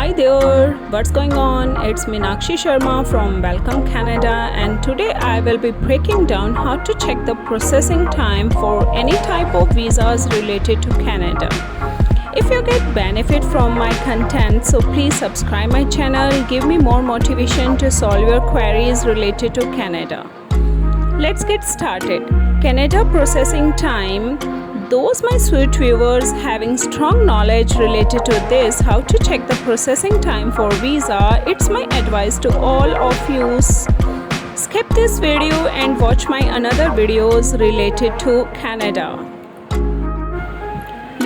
Hi there, what's going on? It's Meenakshi Sharma from Welcome Canada, and today I will be breaking down how to check the processing time for any type of visas related to Canada. If you get benefit from my content, so please subscribe my channel, give me more motivation to solve your queries related to Canada. Let's get started. Canada processing time. Those my sweet viewers having strong knowledge related to this, how to check the processing time for visa, it's my advice to all of you. Skip this video and watch my another videos related to Canada.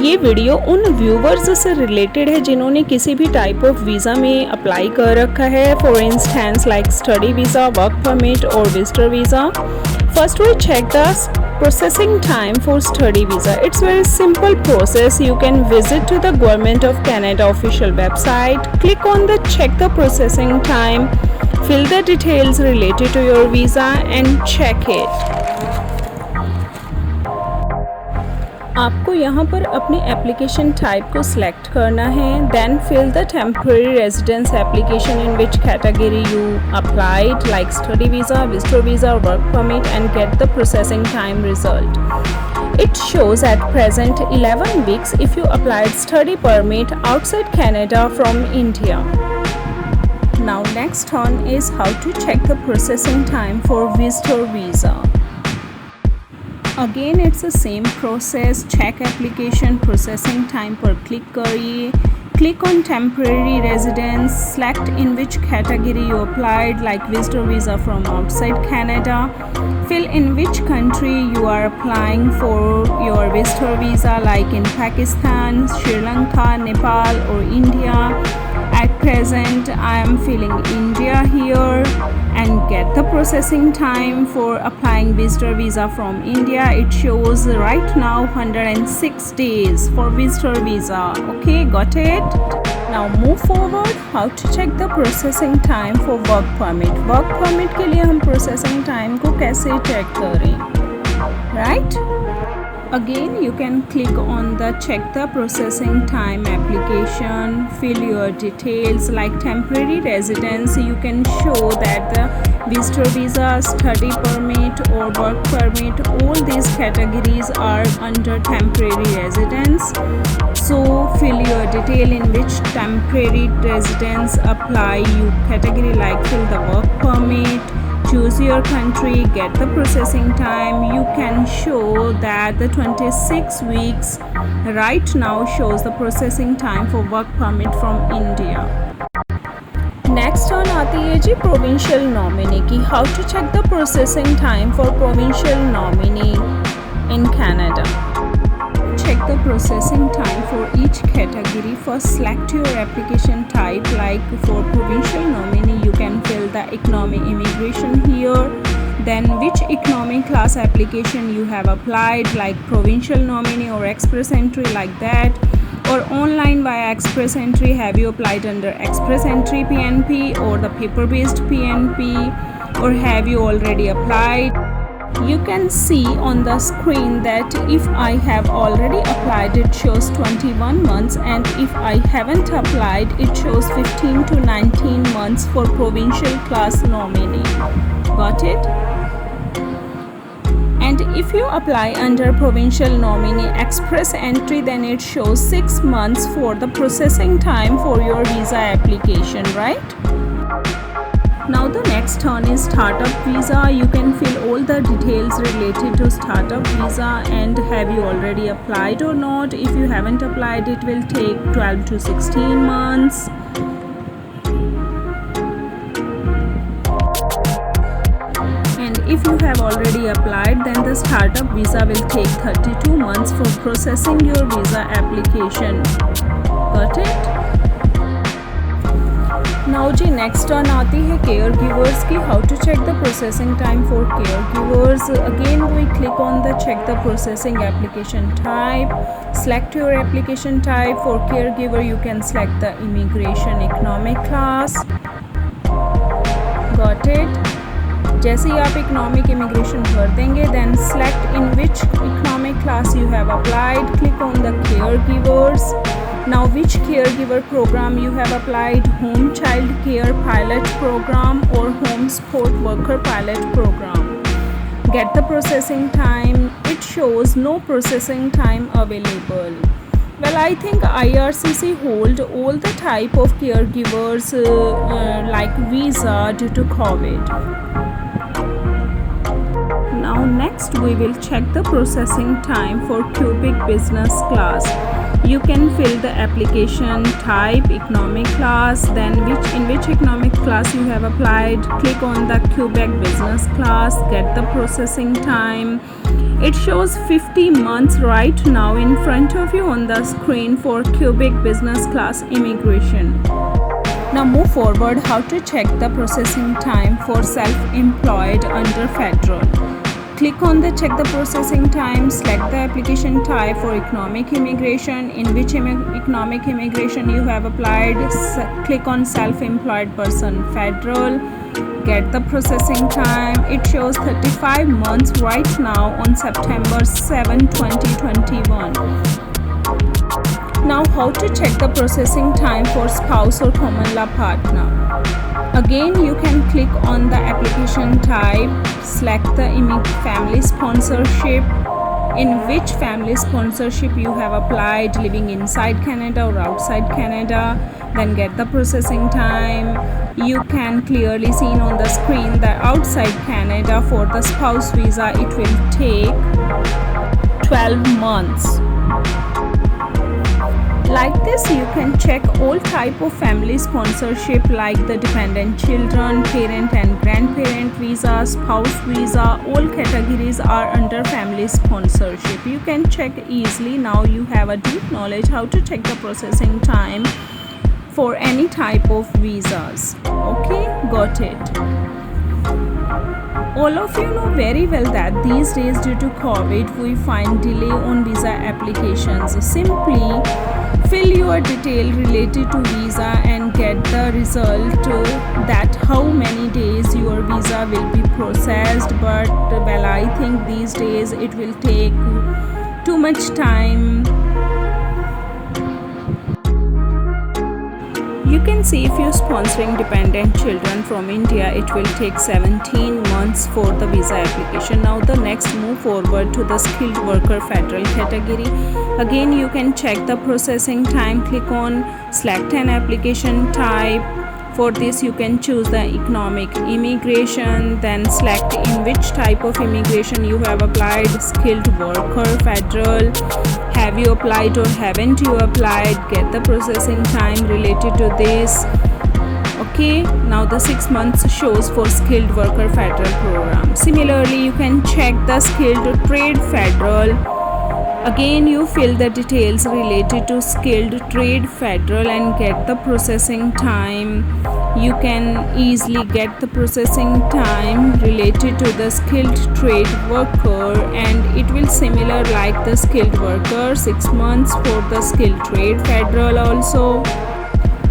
ये video उन viewers से related है जिन्होंने किसी भी type of visa में apply कर रखा है, for instance like study visa, work permit और visitor visa. First we check the processing time for study visa. It's very simple process. You can visit to the Government of Canada official website, click on the check the processing time, fill the details related to your visa and check it. आपको यहाँ पर अपने application type को select करना है. Then fill the temporary residence application in which category you applied like study visa, visitor visa, work permit and get the processing time result. It shows at present 11 weeks if you applied study permit outside Canada from India. Now next one is how to check the processing time for visitor visa. Again it's the same process. Check application processing time पर click करिए. Click on temporary residence, select in which category you applied like visitor visa from outside Canada. Fill in which country you are applying for your visitor visa like in Pakistan, Sri Lanka, Nepal or India. At present I am filling India here and get the processing time for applying visitor visa from India. It shows right now 106 days for visitor visa. Okay, got it? Now move forward. How to check the processing time for work permit. Work permit के लिए हम processing time को कैसे check करें? Right? Again you can click on the check the processing time application, fill your details like temporary residence. You can show that the visitor visa, study permit or work permit, all these categories are under temporary residence. So fill your detail in which temporary residence apply you category like fill the work permit. Choose your country, get the processing time. You can show that the 26 weeks right now shows the processing time for work permit from India. Next on आती है जी provincial nominee की. How to check the processing time for provincial nominee in Canada. Check the processing time for each category. First select your application type like for provincial nominee you can fill the economy immigration here. Then which economy class application you have applied like provincial nominee or express entry like that, or online via express entry have you applied under express entry PNP or the paper based PNP, or have you already applied. You can see on the screen that if I have already applied it shows 21 months and if I haven't applied it shows 15 to 19 months for provincial class nominee. Got it? And if you apply under provincial nominee express entry then it shows 6 months for the processing time for your visa application, right? Now the next turn is startup visa. You can fill all the details related to startup visa and have you already applied or not. If you haven't applied it will take 12 to 16 months. And if you have already applied then the startup visa will take 32 months for processing your visa application. Got it? Now ji next turn आती है caregivers की. How to check the processing time for caregivers. Again we click on the check the processing application type. Select your application type. For caregiver you can select the immigration economic class. Got it? जैसे ही आप economic immigration भर देंगे then select in which economic class you have applied. Click on the caregivers. Now, which caregiver program you have applied? Home child care pilot program or home support worker pilot program? Get the processing time. It shows no processing time available. Well, I think IRCC hold all the type of caregivers like visa due to COVID. Now next we will check the processing time for Quebec business class. You can fill the application type, economic class, then in which economic class you have applied. Click on the Quebec business class, get the processing time. It shows 50 months right now in front of you on the screen for Quebec business class immigration. Now move forward, how to check the processing time for self-employed under federal. Click on the check the processing time, select the application type for economic immigration, in which economic immigration you have applied. Click on self-employed person federal, get the processing time. It shows 35 months right now on September 7, 2021. Now how to check the processing time for spouse or common law partner. Again, you can click on the application type, select the family sponsorship, in which family sponsorship you have applied, living inside Canada or outside Canada, then get the processing time. You can clearly see on the screen that outside Canada for the spouse visa it will take 12 months. Like this, you can check all type of family sponsorship like the dependent children, parent and grandparent visa, spouse visa. All categories are under family sponsorship. You can check easily. Now you have a deep knowledge how to check the processing time for any type of visas. Okay, got it. All of you know very well that these days due to COVID we find delay on visa applications. Simply fill your detail related to visa and get the result that how many days your visa will be processed. But well, I think these days it will take too much time. You can see if you're sponsoring dependent children from India, it will take 17 months for the visa application. Now the next move forward to the skilled worker federal category. Again, you can check the processing time. Click on select an application type. For this you can choose the economic immigration, then select in which type of immigration you have applied. Skilled worker federal. Have you applied or haven't you applied? Get the processing time related to this. Okay, now the 6 months shows for skilled worker federal program. Similarly, you can check the skilled trade federal. Again, you fill the details related to skilled trade federal and get the processing time. You can easily get the processing time related to the skilled trade worker, and it will similar like the skilled worker. 6 months for the skilled trade federal also.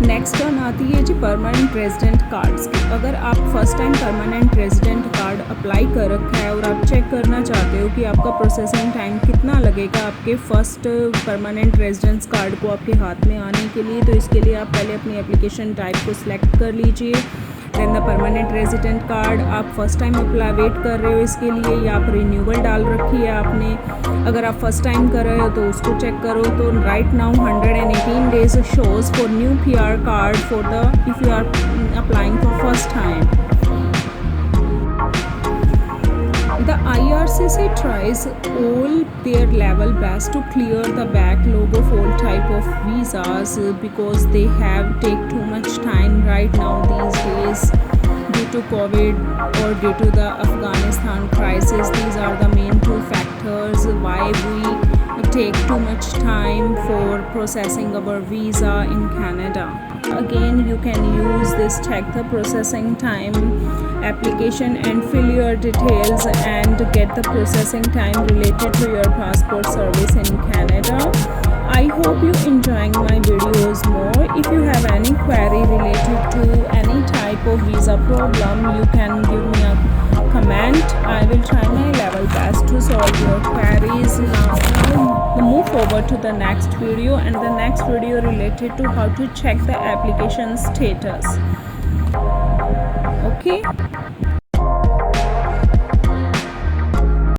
Next turn आती है जी permanent resident cards की। अगर आप first time permanent resident card apply कर रखा है और आप चेक करना चाहते हो कि आपका प्रोसेसिंग टाइम कितना लगेगा आपके फर्स्ट परमानेंट रेजिडेंस कार्ड को आपके हाथ में आने के लिए, तो इसके लिए आप पहले अपनी एप्लीकेशन टाइप को सिलेक्ट कर लीजिए। Then the permanent resident card आप फर्स्ट टाइम अप्लाई वेट कर रहे हो इसके लिए, या आप रिन्यूअल डाल रखी है आपने। अगर आप फर्स्ट टाइम कर रहे हो तो उसको चेक करो। तो right now 118 days shows for new PR card for the if you are applying for first time. The IRCC tries all their level best to clear the backlog of all type of visas because they have take too much time right now these days due to COVID or due to the Afghanistan crisis. These are the main two factors why we take too much time for processing our visa in Canada. Again, you can use this check the processing time application and fill your details and get the processing time related to your passport service in Canada. I hope you enjoying my videos more. If you have any query related to any type of visa problem, you can give me a comment. I will try my level best to solve your queries. Now Now move forward to the next video, and the next video related to how to check the application status. Okay.